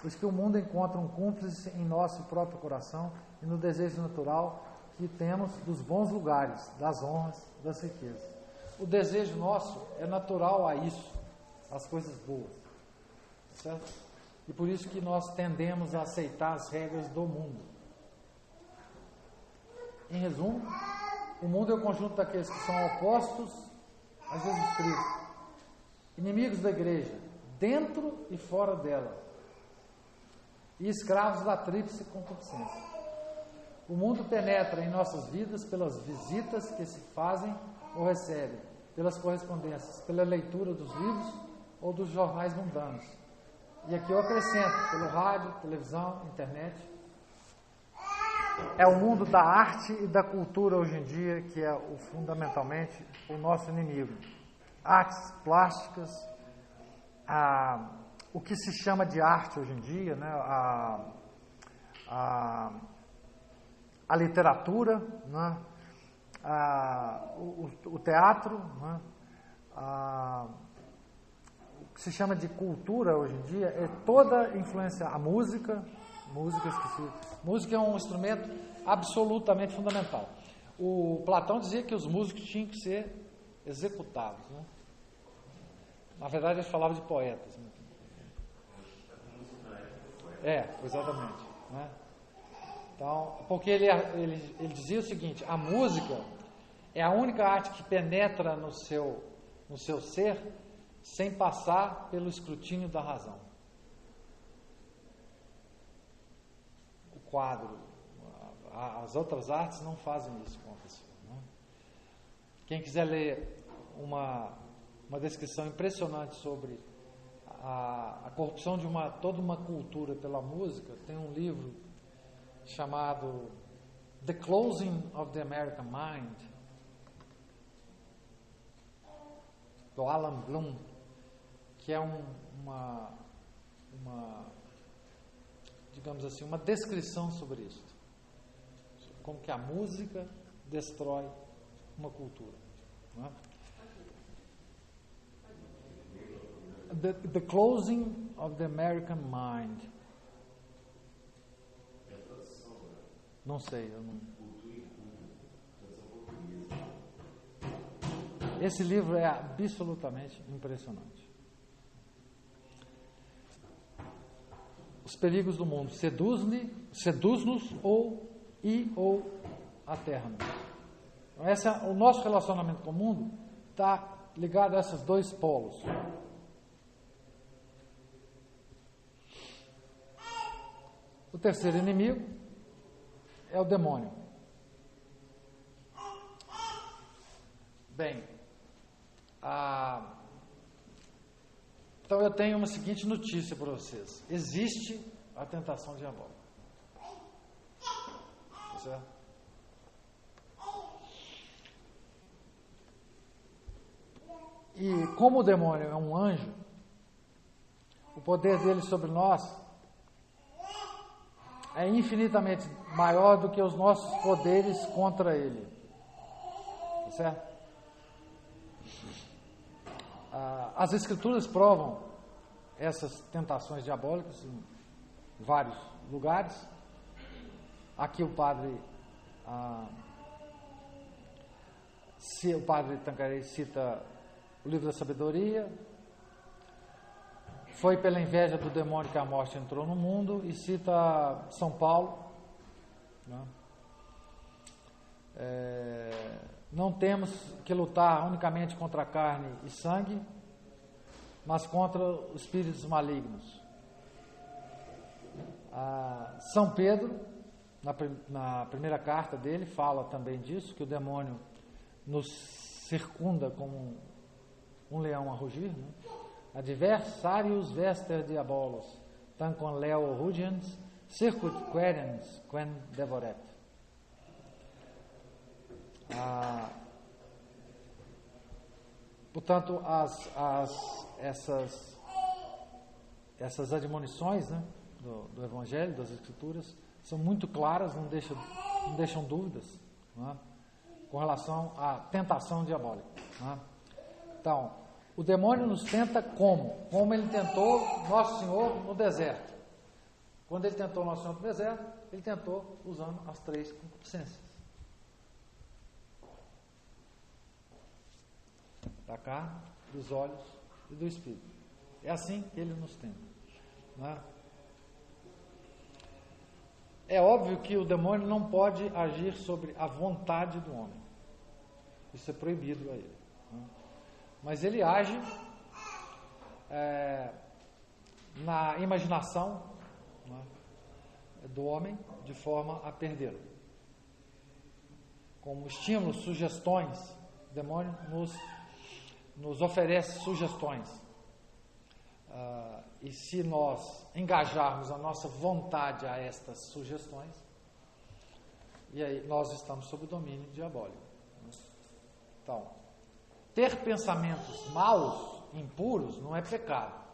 pois que o mundo encontra um cúmplice em nosso próprio coração e no desejo natural que temos dos bons lugares, das honras, das riquezas. O desejo nosso é natural a isso, às coisas boas, certo? E por isso que nós tendemos a aceitar as regras do mundo. Em resumo, o mundo é o conjunto daqueles que são opostos a Jesus Cristo, inimigos da igreja, dentro e fora dela, e escravos da tríplice concupiscência. O mundo penetra em nossas vidas pelas visitas que se fazem ou recebem, pelas correspondências, pela leitura dos livros ou dos jornais mundanos. E aqui eu acrescento, pelo rádio, televisão, internet. É o mundo da arte e da cultura hoje em dia que é fundamentalmente o nosso inimigo. Artes plásticas, o que se chama de arte hoje em dia, né? A literatura, né? O teatro, né? O que se chama de cultura hoje em dia é toda influência, a música. Música é um instrumento absolutamente fundamental. O Platão dizia que os músicos tinham que ser executados, né? Na verdade, ele falava de poetas. Né? Exatamente. Né? Então, porque ele dizia o seguinte: a música é a única arte que penetra no seu ser sem passar pelo escrutínio da razão. O quadro, as outras artes não fazem isso com a pessoa. Né? Quem quiser ler uma descrição impressionante sobre a corrupção de toda uma cultura pela música, tem um livro chamado The Closing of the American Mind, do Alan Bloom, que é digamos assim, uma descrição sobre isso. Como que a música destrói uma cultura. Não é? The Closing of the American Mind. Não sei, eu não... Esse livro é absolutamente impressionante. Os perigos do mundo. Seduz-nos ou aterra-nos. Então, o nosso relacionamento com o mundo está ligado a esses dois polos. O terceiro inimigo é o demônio. Bem, então eu tenho uma seguinte notícia para vocês. Existe a tentação diabólica. Certo? E como o demônio é um anjo, o poder dele sobre nós é infinitamente maior do que os nossos poderes contra ele. Certo? As Escrituras provam essas tentações diabólicas em vários lugares. Aqui o padre Tanqueray cita o livro da sabedoria. Foi pela inveja do demônio que a morte entrou no mundo, e cita São Paulo. Né? Não temos que lutar unicamente contra a carne e sangue, mas contra os espíritos malignos. São Pedro, na primeira carta dele, fala também disso, que o demônio nos circunda como um leão a rugir. Né? Adversarius vester diabolos, tanquam leo rugiens, circuit querens quen devoret. Portanto, essas admonições, né, do Evangelho, das Escrituras, são muito claras, não deixam dúvidas, né, com relação à tentação diabólica. Né? Então, o demônio nos tenta como? Como ele tentou Nosso Senhor no deserto. Quando ele tentou Nosso Senhor no deserto, ele tentou usando as 3 concupiscências. Da carne, dos olhos e do espírito. É assim que ele nos tenta. Né? É óbvio que o demônio não pode agir sobre a vontade do homem. Isso é proibido a ele. Né? Mas ele age na imaginação, né, do homem de forma a perdê-lo. Como estímulos, sugestões, o demônio nos oferece sugestões. E se nós engajarmos a nossa vontade a estas sugestões, e aí nós estamos sob o domínio diabólico. Então, ter pensamentos maus, impuros, não é pecado.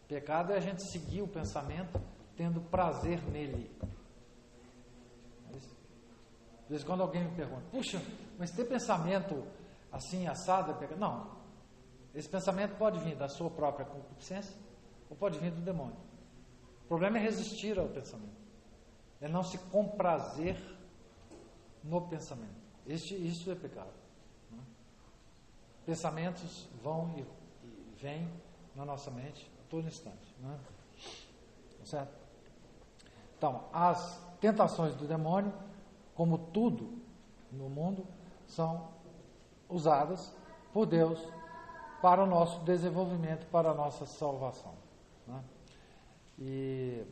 Pecado é a gente seguir o pensamento tendo prazer nele. Às vezes quando alguém me pergunta, puxa, mas ter pensamento assim, assado, é pecado? Não. Esse pensamento pode vir da sua própria concupiscência ou pode vir do demônio. O problema é resistir ao pensamento. É não se comprazer no pensamento. Isso é pecado. Né? Pensamentos vão e vêm na nossa mente a todo instante. Né? Certo? Então, as tentações do demônio, como tudo no mundo, são usadas por Deus para o nosso desenvolvimento, para a nossa salvação. Né? E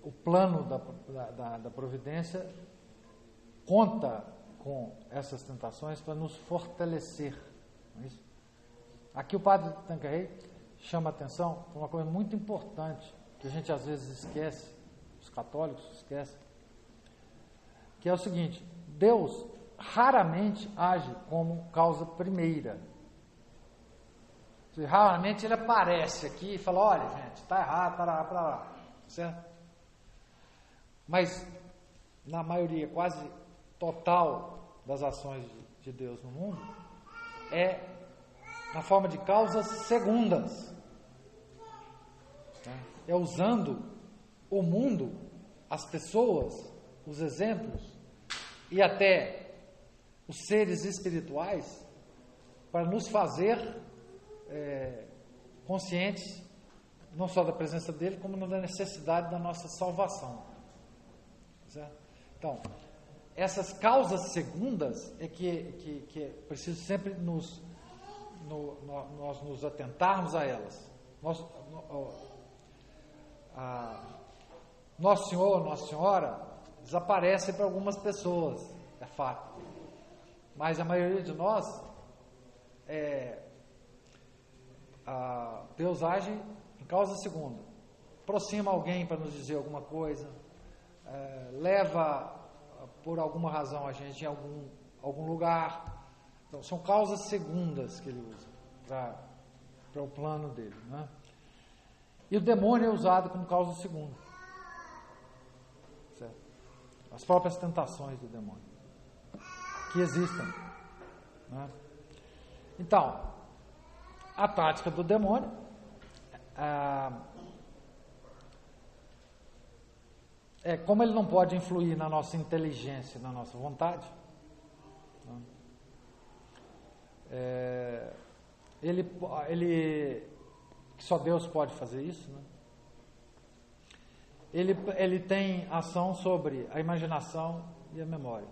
o plano da providência conta com essas tentações para nos fortalecer. Não é isso? Aqui o padre Tanqueray chama a atenção para uma coisa muito importante, que a gente às vezes esquece, os católicos esquecem, que é o seguinte: Deus raramente age como causa primeira. Raramente ele aparece aqui e fala, olha gente, está errado, para lá, certo? Mas na maioria quase total das ações de Deus no mundo é na forma de causas segundas. É usando o mundo, as pessoas, os exemplos e até os seres espirituais para nos fazer conscientes não só da presença dele, como da necessidade da nossa salvação. Certo? Então, essas causas segundas é que é preciso sempre nós nos atentarmos a elas. Nosso Senhor, Nossa Senhora desaparece para algumas pessoas, é fato. Mas a maioria de nós, Deus age em causa segunda. Aproxima alguém para nos dizer alguma coisa, leva por alguma razão a gente em algum lugar. Então, são causas segundas que ele usa para o plano dele. Né? E o demônio é usado como causa segunda. Certo? As próprias tentações do demônio que existem. Né? Então, a tática do demônio como ele não pode influir na nossa inteligência, na nossa vontade, né? Ele só Deus pode fazer isso, né? Ele tem ação sobre a imaginação e a memória.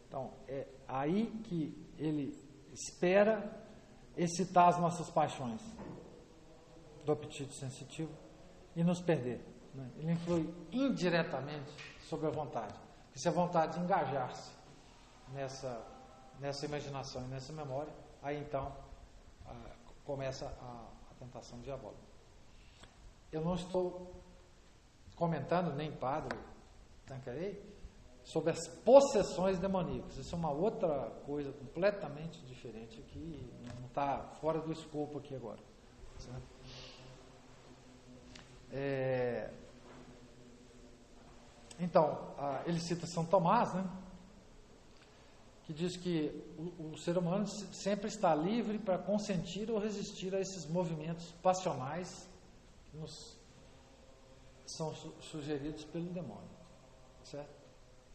Então, é aí que ele espera excitar as nossas paixões do apetite sensitivo e nos perder. Né? Ele influi indiretamente sobre a vontade. E se a vontade engajar-se nessa imaginação e nessa memória, aí então começa a tentação diabólica. Eu não estou comentando, nem padre Tanqueray, sobre as possessões demoníacas. Isso é uma outra coisa completamente diferente que não está fora do escopo aqui agora. Certo? Então, ele cita São Tomás, né, que diz que o ser humano sempre está livre para consentir ou resistir a esses movimentos passionais que nos são sugeridos pelo demônio, certo?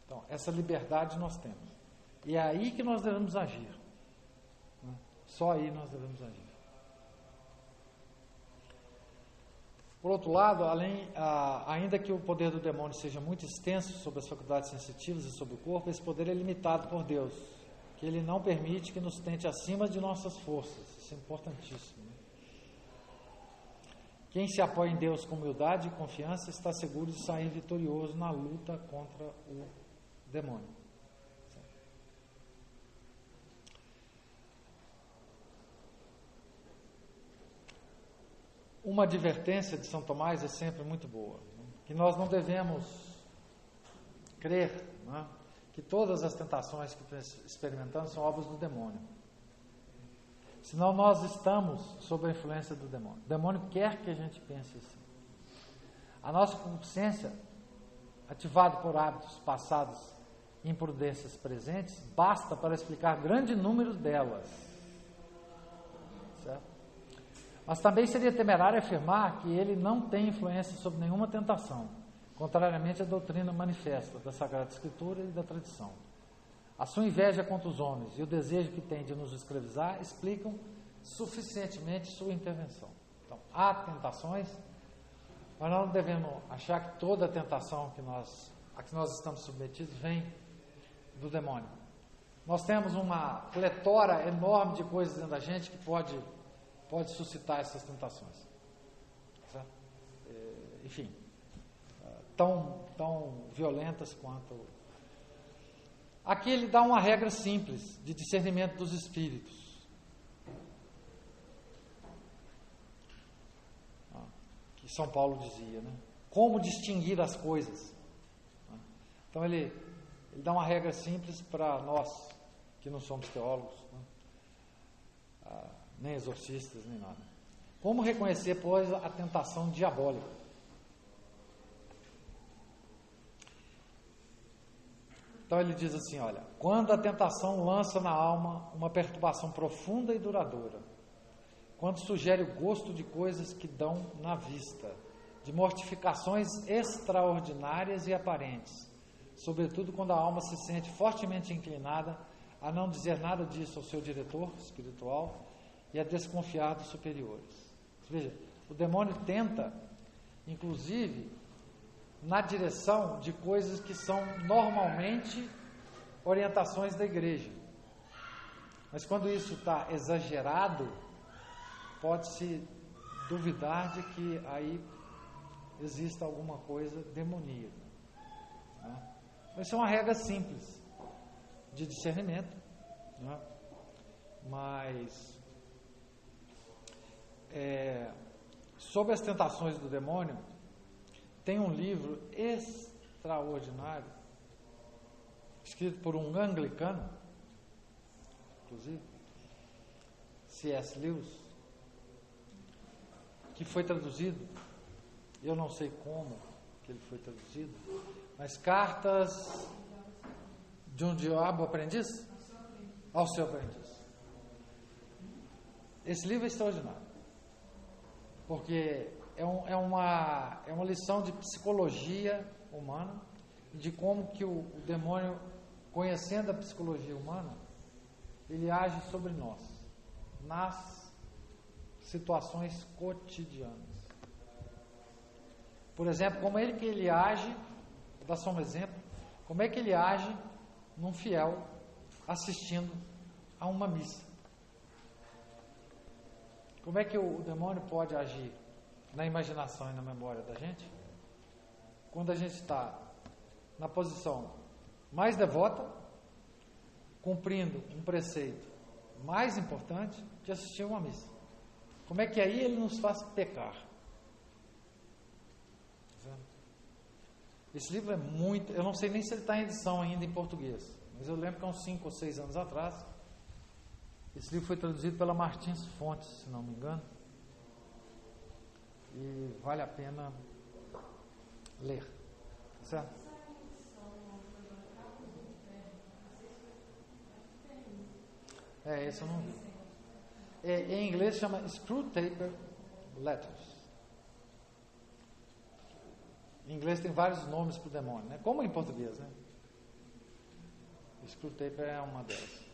Então, essa liberdade nós temos. E é aí que nós devemos agir. Né? Só aí nós devemos agir. Por outro lado, ainda que o poder do demônio seja muito extenso sobre as faculdades sensitivas e sobre o corpo, esse poder é limitado por Deus, que Ele não permite que nos tente acima de nossas forças. Isso é importantíssimo. Né? Quem se apoia em Deus com humildade e confiança está seguro de sair vitorioso na luta contra o demônio. Uma advertência de São Tomás é sempre muito boa, né? Que nós não devemos crer, né, que todas as tentações que experimentamos são obras do demônio. Senão nós estamos sob a influência do demônio. O demônio quer que a gente pense assim. A nossa consciência, ativada por hábitos passados e imprudências presentes, basta para explicar grande número delas. Certo? Mas também seria temerário afirmar que ele não tem influência sobre nenhuma tentação, contrariamente à doutrina manifesta da Sagrada Escritura e da tradição. A sua inveja contra os homens e o desejo que tem de nos escravizar explicam suficientemente sua intervenção. Então, há tentações, mas nós não devemos achar que toda a tentação a que nós estamos submetidos vem do demônio. Nós temos uma pletora enorme de coisas dentro da gente que pode suscitar essas tentações. Certo? Enfim, tão violentas quanto... Aqui ele dá uma regra simples de discernimento dos espíritos. Que São Paulo dizia, né? Como distinguir as coisas. Então ele dá uma regra simples para nós, que não somos teólogos, né? Nem exorcistas, nem nada. Como reconhecer, pois, a tentação diabólica? Então ele diz assim, olha, quando a tentação lança na alma uma perturbação profunda e duradoura, quando sugere o gosto de coisas que dão na vista, de mortificações extraordinárias e aparentes, sobretudo quando a alma se sente fortemente inclinada a não dizer nada disso ao seu diretor espiritual e a desconfiar dos superiores. Veja, o demônio tenta, inclusive, na direção de coisas que são normalmente orientações da igreja. Mas quando isso está exagerado, pode-se duvidar de que aí exista alguma coisa demoníaca. Né? Isso é uma regra simples de discernimento, né? Mas sobre as tentações do demônio, tem um livro extraordinário, escrito por um anglicano, inclusive, C.S. Lewis, que foi traduzido, eu não sei como que ele foi traduzido, mas Cartas de um Diabo Aprendiz? Ao seu aprendiz. Esse livro é extraordinário, porque é uma lição de psicologia humana, de como que o demônio, conhecendo a psicologia humana, ele age sobre nós, nas situações cotidianas. Por exemplo, como é que ele age, vou dar só um exemplo, como é que ele age num fiel assistindo a uma missa. Como é que o demônio pode agir na imaginação e na memória da gente? Quando a gente está na posição mais devota, cumprindo um preceito mais importante de assistir a uma missa. Como é que aí ele nos faz pecar? Esse livro é muito... Eu não sei nem se ele está em edição ainda em português, mas eu lembro que há uns 5 ou 6 anos atrás, esse livro foi traduzido pela Martins Fontes, se não me engano, e vale a pena ler, certo? Esse eu não vi. Em inglês chama Screwtape Letters. Em inglês tem vários nomes para o demônio, né? Como em português, né? Screwtape é uma delas.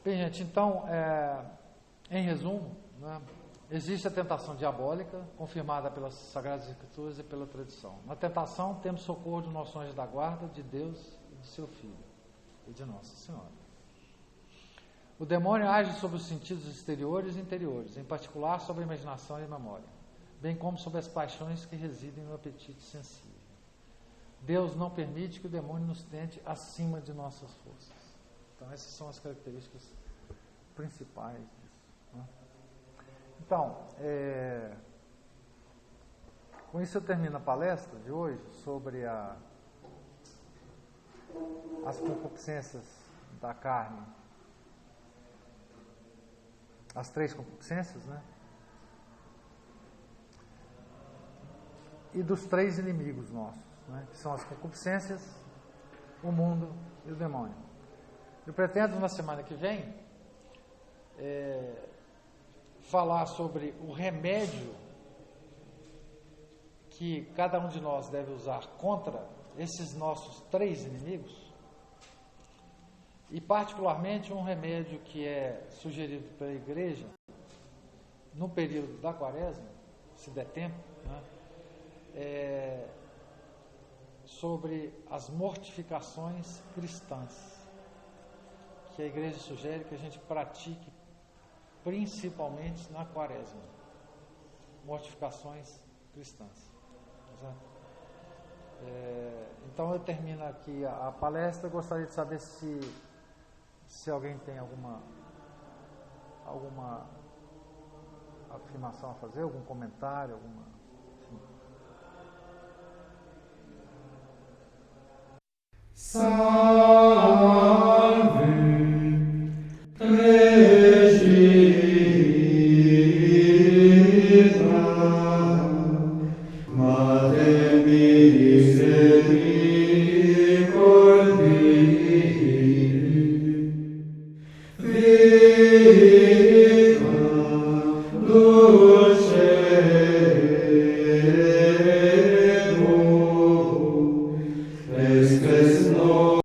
Bem, gente, então, em resumo, né, existe a tentação diabólica, confirmada pelas Sagradas Escrituras e pela tradição. Na tentação, temos socorro de nosso anjo da guarda, de Deus e de seu Filho, e de Nossa Senhora. O demônio age sobre os sentidos exteriores e interiores, em particular sobre a imaginação e a memória, bem como sobre as paixões que residem no apetite sensível. Deus não permite que o demônio nos tente acima de nossas forças. Então, essas são as características principais disso, né? Então, com isso eu termino a palestra de hoje sobre as concupiscências da carne, as 3 concupiscências, né? E dos 3 inimigos nossos, né? Que são as concupiscências, o mundo e o demônio. Eu pretendo, na semana que vem, falar sobre o remédio que cada um de nós deve usar contra esses nossos 3 inimigos, e particularmente um remédio que é sugerido pela igreja no período da quaresma, se der tempo, né? Sobre as mortificações cristãs, que a igreja sugere que a gente pratique principalmente na quaresma. Mortificações cristãs. Então eu termino aqui a palestra. Eu gostaria de saber se alguém tem alguma afirmação a fazer, algum comentário, alguma... Salve, Regina, Mater Misericordiae,